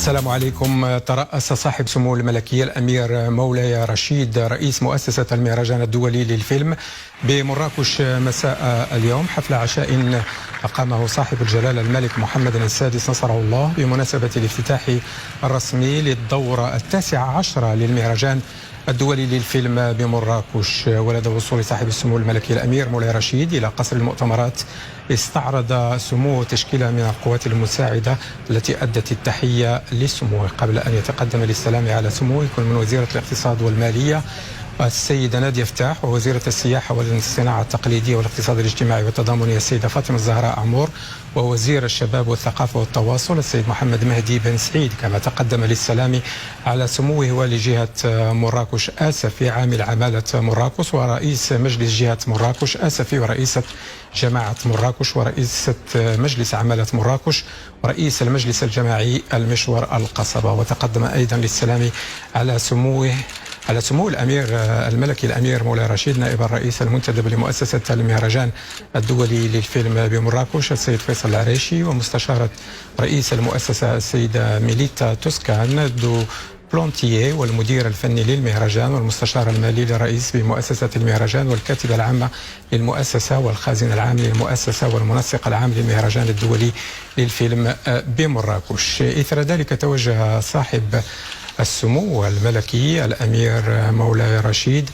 السلام عليكم. ترأس صاحب سمو الملكية الأمير مولاي رشيد رئيس مؤسسة المهرجان الدولي للفيلم بمراكش مساء اليوم حفل عشاء أقامه صاحب الجلالة الملك محمد السادس نصره الله بمناسبة الافتتاح الرسمي للدورة 19 للمهرجان الدولي للفيلم بمراكش. ولدى وصول صاحب السمو الملكي الأمير مولاي رشيد إلى قصر المؤتمرات استعرض سموه تشكيلة من القوات المساعدة التي أدت التحية لسموه قبل أن يتقدم للسلام على سموه يكون من وزيرة الاقتصاد والمالية السيدة نادية فتاح، ووزيرة السياحة والصناعة التقليدية والاقتصاد الاجتماعي والتضامني السيدة فاطمة الزهراء عمور، ووزير الشباب والثقافة والتواصل السيد محمد مهدي بن سعيد. كما تقدم للسلام على سموه ولجهة مراكش آسفي عامل عمالة مراكش ورئيس مجلس جهة مراكش آسفي ورئيسة جماعة مراكش ورئيسة مجلس عمالة مراكش ورئيس المجلس الجماعي المشور القصبة. وتقدم أيضا للسلام على سمو الأمير الملكي الأمير مولاي رشيد نائب الرئيس المنتدب لمؤسسة المهرجان الدولي للفيلم بمراكش السيد فيصل العريشي، ومستشارة رئيس المؤسسة السيدة ميليتا توسكان دو بلونتييه، والمدير الفني للمهرجان والمستشار المالي للرئيس بمؤسسة المهرجان والكاتبة العامة للمؤسسة والخازن العام للمؤسسة والمنسق العام للمهرجان الدولي للفيلم بمراكش. إثر ذلك توجه صاحب السمو الملكي الأمير مولاي رشيد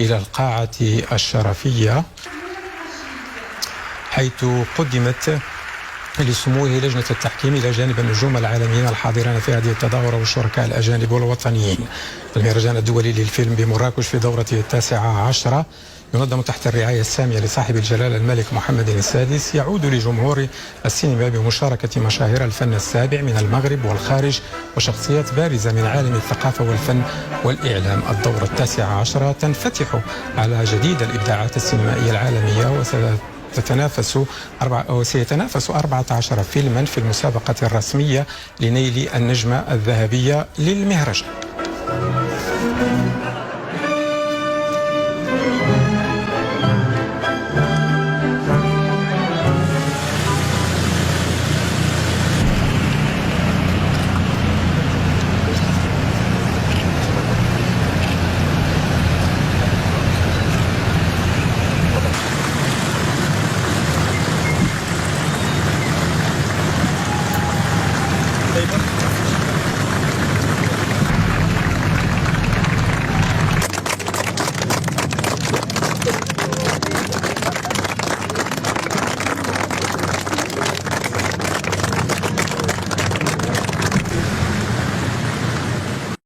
إلى القاعة الشرفية حيث قدمت لسموه لجنة التحكيم إلى جانب النجوم العالميين الحاضرين في هذه التظاهرة والشركاء الأجانب والوطنيين. المهرجان الدولي للفيلم بمراكش في دورته 19 ينظم تحت الرعاية السامية لصاحب الجلالة الملك محمد السادس، يعود لجمهور السينما بمشاركة مشاهير الفن السابع من المغرب والخارج وشخصيات بارزة من عالم الثقافة والفن والإعلام. الدورة 19 تنفتح على جديد الإبداعات السينمائية العالمية وسيتنافس 14 فيلما في المسابقة الرسمية لنيل النجمة الذهبية للمهرجان.